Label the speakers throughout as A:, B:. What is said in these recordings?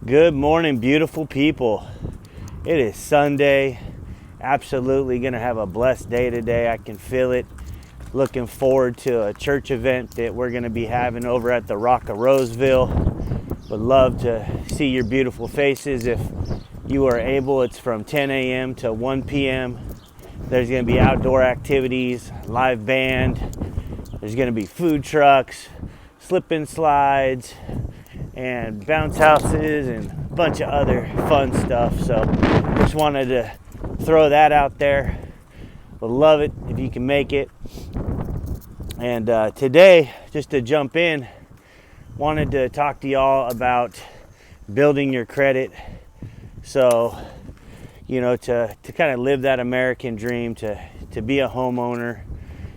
A: Good morning, beautiful people. It is Sunday. Absolutely going to have a blessed day today. I can feel it. Looking forward to a church event that we're going to be having over at the Rock of Roseville. Would love to see your beautiful faces if you are able. It's from 10 a.m. to 1 p.m. There's going to be outdoor activities, live band. There's going to be food trucks, slip and slides, and bounce houses and a bunch of other fun stuff. So just wanted to throw that out there. Would love it if you can make it. And today, just to jump in, wanted to talk to y'all about building your credit. So, to kind of live that American dream, to be a homeowner,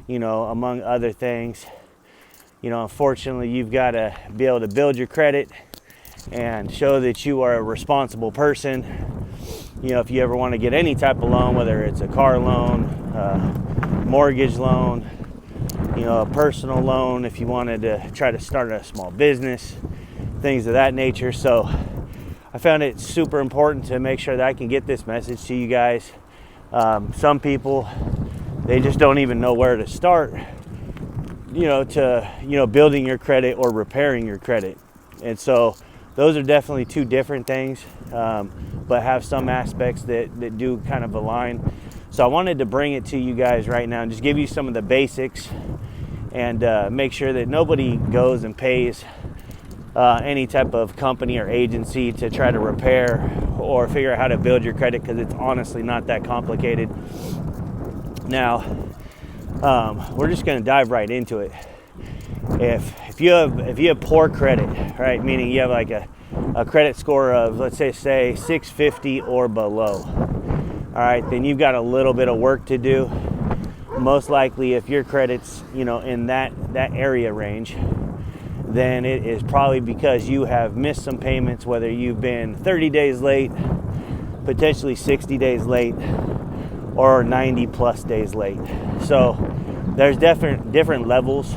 A: among other things. Unfortunately, you've got to be able to build your credit and show that you are a responsible person. If you ever want to get any type of loan, whether it's a car loan, mortgage loan, a personal loan, if you wanted to try to start a small business, things of that nature. So I found it super important to make sure that I can get this message to you guys. Some people, they just don't even know where to start, building your credit or repairing your credit. And so those are definitely two different things, but have some aspects that do kind of align. So I wanted to bring it to you guys right now and just give you some of the basics and make sure that nobody goes and pays any type of company or agency to try to repair or figure out how to build your credit, because it's honestly not that complicated. Now, we're just going to dive right into it. If you have poor credit, right, meaning you have like a credit score of, let's say 650 or below, all right, then you've got a little bit of work to do. Most likely, if your credit's in that area range, then it is probably because you have missed some payments, whether you've been 30 days late, potentially 60 days late, or 90 plus days late. So there's different levels,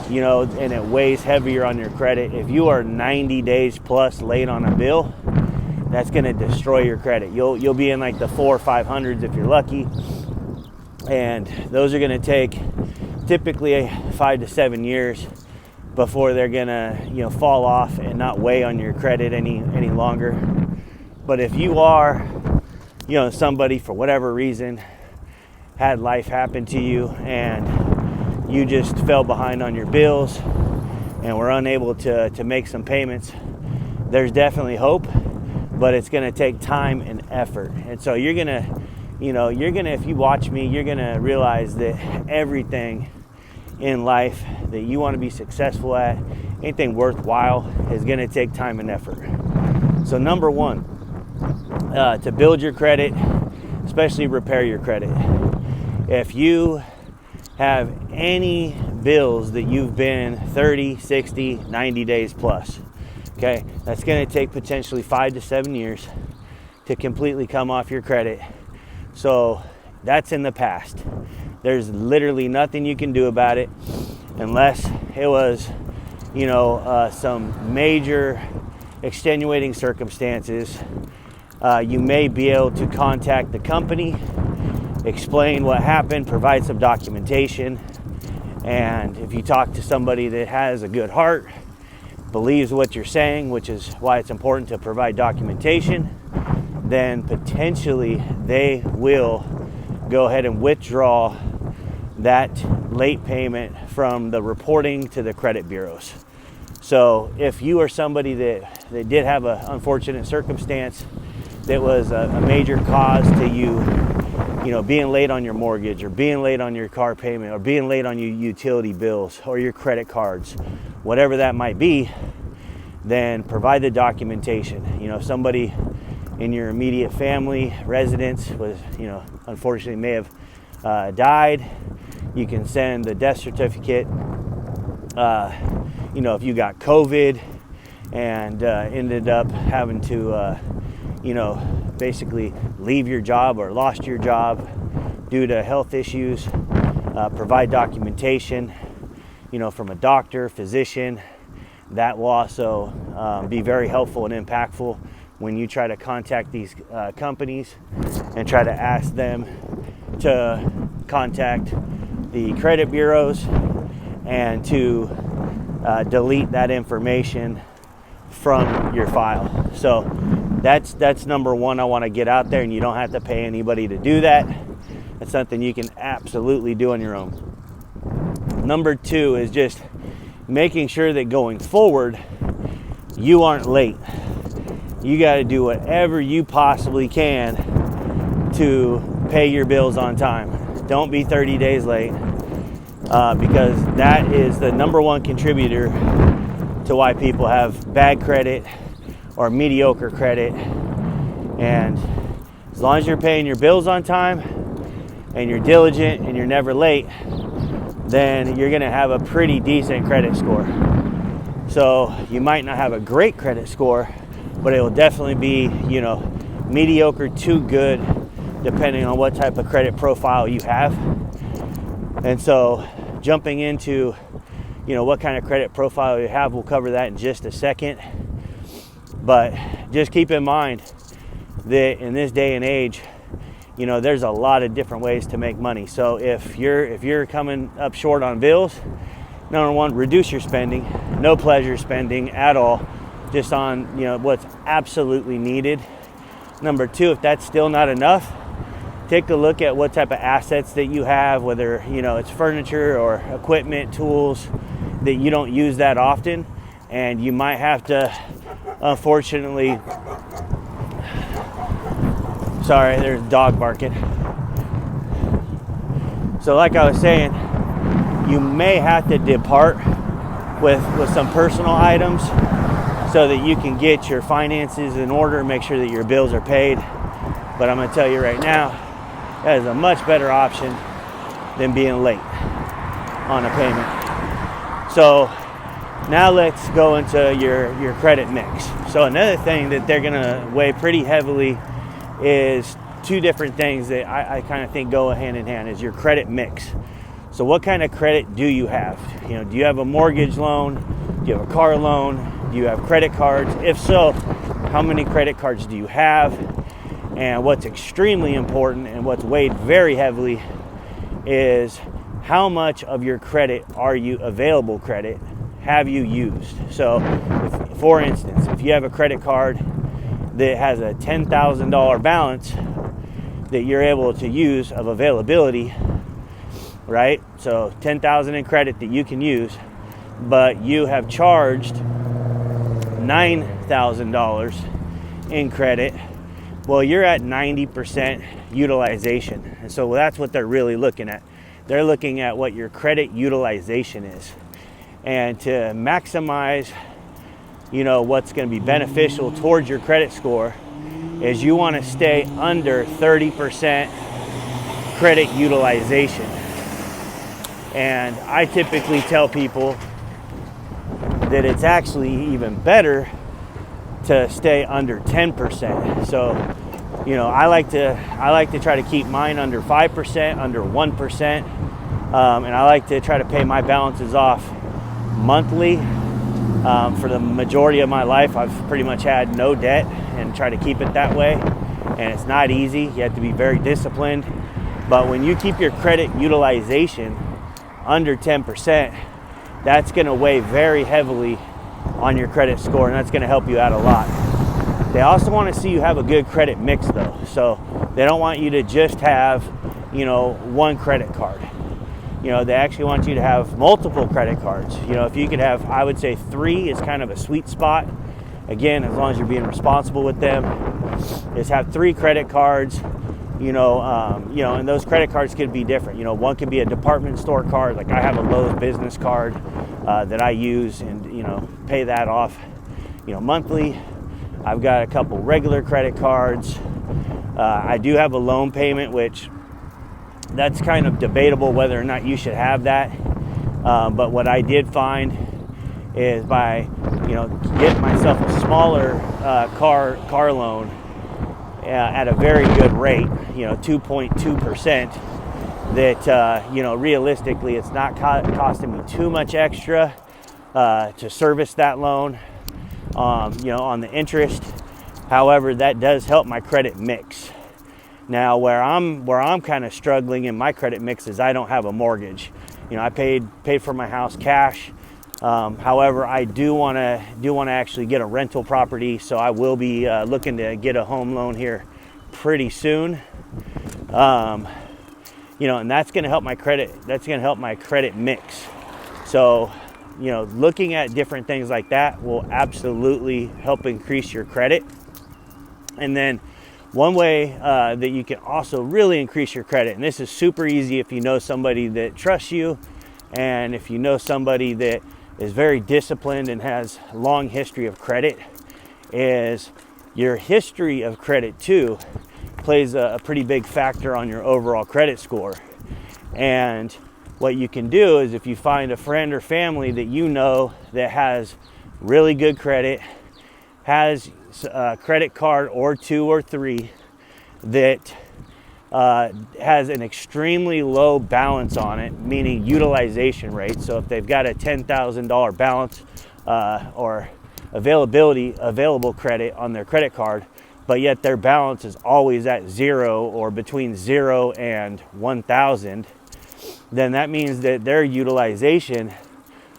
A: and it weighs heavier on your credit. If you are 90 days plus late on a bill, that's going to destroy your credit. You'll be in like the 400 or 500s if you're lucky, and those are going to take typically 5 to 7 years before they're going to fall off and not weigh on your credit any longer. But if you are somebody, for whatever reason, had life happen to you and you just fell behind on your bills and were unable to make some payments, there's definitely hope, but it's going to take time and effort. And so you're going to, if you watch me, you're going to realize that everything in life that you want to be successful at, anything worthwhile, is going to take time and effort. So number one, to build your credit, especially repair your credit. If you have any bills that you've been 30, 60, 90 days plus, okay, that's going to take potentially 5 to 7 years to completely come off your credit. So that's in the past. There's literally nothing you can do about it unless it was, some major extenuating circumstances. You may be able to contact the company, explain what happened, provide some documentation. And if you talk to somebody that has a good heart, believes what you're saying, which is why it's important to provide documentation, then potentially they will go ahead and withdraw that late payment from the reporting to the credit bureaus. So if you are somebody that did have an unfortunate circumstance that was a major cause to you, being late on your mortgage, or being late on your car payment, or being late on your utility bills or your credit cards, whatever that might be, then provide the documentation. If somebody in your immediate family, residence was, unfortunately may have died, you can send the death certificate. If you got COVID and ended up having to, basically leave your job or lost your job due to health issues, provide documentation, from a doctor, physician, that will also be very helpful and impactful when you try to contact these companies and try to ask them to contact the credit bureaus and to delete that information from your file. So that's number one I want to get out there, and you don't have to pay anybody to do that. That's something you can absolutely do on your own. Number two is just making sure that going forward, you aren't late. You got to do whatever you possibly can to pay your bills on time. Don't be 30 days late, because that is the number one contributor to why people have bad credit or mediocre credit. And as long as you're paying your bills on time and you're diligent and you're never late, then you're going to have a pretty decent credit score. So you might not have a great credit score, but it will definitely be, mediocre to good, depending on what type of credit profile you have. And so jumping into, what kind of credit profile you have, we'll cover that in just a second. But just keep in mind that in this day and age, there's a lot of different ways to make money. So if you're coming up short on bills, number one, reduce your spending. No pleasure spending at all, just on what's absolutely needed. Number two, if that's still not enough, take a look at what type of assets that you have, whether it's furniture or equipment, tools that you don't use that often, and you might have to, unfortunately, sorry, there's a dog barking. So like I was saying, you may have to depart with some personal items so that you can get your finances in order, make sure that your bills are paid. But I'm going to tell you right now, that is a much better option than being late on a payment. So now let's go into your credit mix. So another thing that they're going to weigh pretty heavily is two different things that I kind of think go hand in hand, is your credit mix. So what kind of credit do you have? Do you have a mortgage loan? Do you have a car loan? Do you have credit cards? If so, how many credit cards do you have? And what's extremely important and what's weighed very heavily is how much of your credit available credit have you used? So for instance, if you have a credit card that has a $10,000 balance that you're able to use of availability, right? So $10,000 in credit that you can use, but you have charged $9,000 in credit, well, you're at 90% utilization. And so that's what they're really looking at. They're looking at what your credit utilization is. And to maximize what's going to be beneficial towards your credit score is you want to stay under 30% credit utilization. And I typically tell people that it's actually even better to stay under 10%. So, I like to try to keep mine under 5%, under 1%, and I like to try to pay my balances off monthly. For the majority of my life, I've pretty much had no debt and try to keep it that way. And it's not easy. You have to be very disciplined. But when you keep your credit utilization under 10%, that's going to weigh very heavily on your credit score, and that's going to help you out a lot. They also want to see you have a good credit mix, though. So they don't want you to just have, one credit card. They actually want you to have multiple credit cards. If you could have, I would say 3 is kind of a sweet spot. Again, as long as you're being responsible with them, is have 3 credit cards. And those credit cards could be different. One could be a department store card. Like I have a Lowe's business card that I use and, pay that off, monthly. I've got a couple regular credit cards. I do have a loan payment, which that's kind of debatable whether or not you should have that. But what I did find is by, getting myself a smaller car loan at a very good rate, 2.2%, that, realistically it's not costing me too much extra to service that loan, on the interest. However, that does help my credit mix. Now, where I'm kind of struggling in my credit mix is I don't have a mortgage. I paid for my house cash. However, I do want to actually get a rental property, so I will be looking to get a home loan here pretty soon. And that's going to help my credit. That's going to help my credit mix. So, looking at different things like that will absolutely help increase your credit. And then one way that you can also really increase your credit, and this is super easy if you know somebody that trusts you, and if you know somebody that is very disciplined and has a long history of credit, is your history of credit too plays a pretty big factor on your overall credit score. And what you can do is, if you find a friend or family that you know that has really good credit, has a credit card or 2 or 3 that has an extremely low balance on it, meaning utilization rate. So if they've got a $10,000 balance or available credit on their credit card, but yet their balance is always at 0 or between 0 and 1,000, then that means that their utilization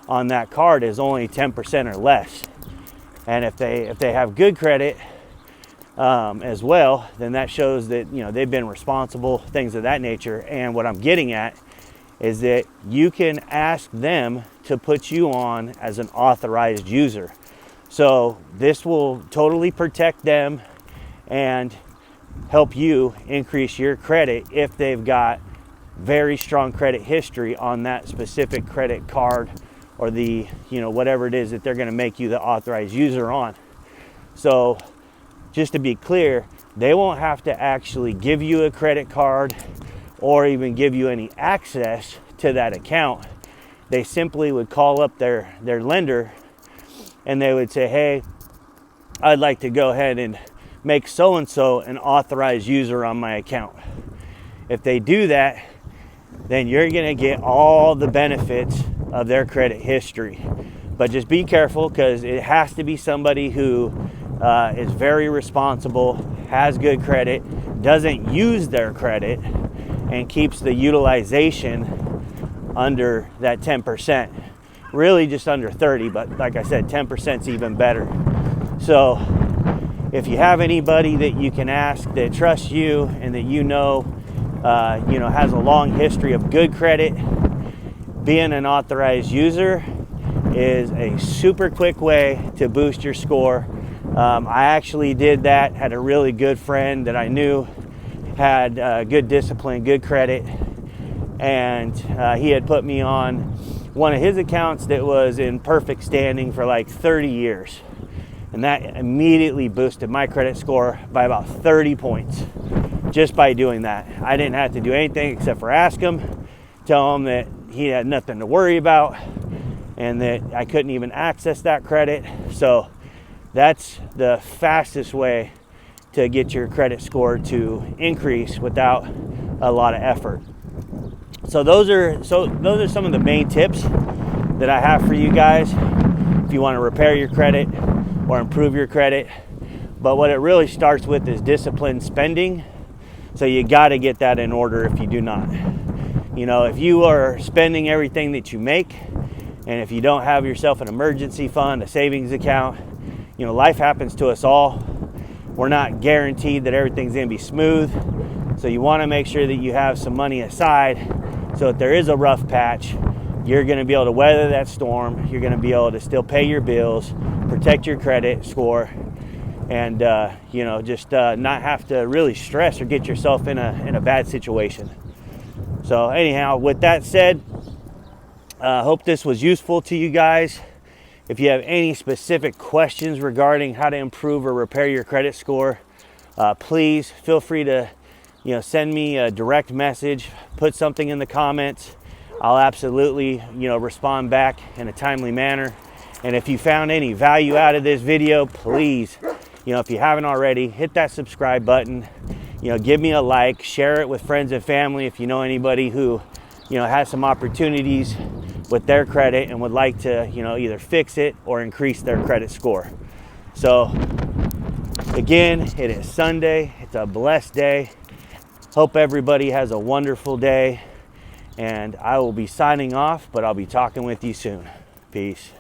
A: on that card is only 10% or less. And if they have good credit as well, then that shows that they've been responsible, things of that nature. And what I'm getting at is that you can ask them to put you on as an authorized user. So this will totally protect them and help you increase your credit if they've got very strong credit history on that specific credit card, or the whatever it is that they're going to make you the authorized user on. So just to be clear, they won't have to actually give you a credit card or even give you any access to that account. They simply would call up their lender and they would say, hey, I'd like to go ahead and make so-and-so an authorized user on my account. If they do that, then you're going to get all the benefits of their credit history. But just be careful, because it has to be somebody who is very responsible, has good credit, doesn't use their credit, and keeps the utilization under that 10%. Really just under 30, but like I said, 10% is even better. So if you have anybody that you can ask that trusts you and that has a long history of good credit, being an authorized user is a super quick way to boost your score. I actually did that, had a really good friend that I knew had good discipline, good credit, and he had put me on one of his accounts that was in perfect standing for like 30 years. And that immediately boosted my credit score by about 30 points just by doing that. I didn't have to do anything except for ask him, tell him that he had nothing to worry about and that I couldn't even access that credit. So that's the fastest way to get your credit score to increase without a lot of effort. So those are some of the main tips that I have for you guys if you want to repair your credit or improve your credit. But what it really starts with is disciplined spending. So you got to get that in order if you do not. If you are spending everything that you make, and if you don't have yourself an emergency fund, a savings account, life happens to us all. We're not guaranteed that everything's going to be smooth. So you want to make sure that you have some money aside, so if there is a rough patch, you're going to be able to weather that storm. You're going to be able to still pay your bills, protect your credit score, and not have to really stress or get yourself in a bad situation. So anyhow, with that said, hope this was useful to you guys. If you have any specific questions regarding how to improve or repair your credit score, please feel free to send me a direct message, put something in the comments. I'll absolutely respond back in a timely manner. And if you found any value out of this video, please, if you haven't already, hit that subscribe button. Give me a like, share it with friends and family if you know anybody who has some opportunities with their credit and would like to, you know, either fix it or increase their credit score. So again, it is Sunday. It's a blessed day. Hope everybody has a wonderful day, and I will be signing off, but I'll be talking with you soon. Peace.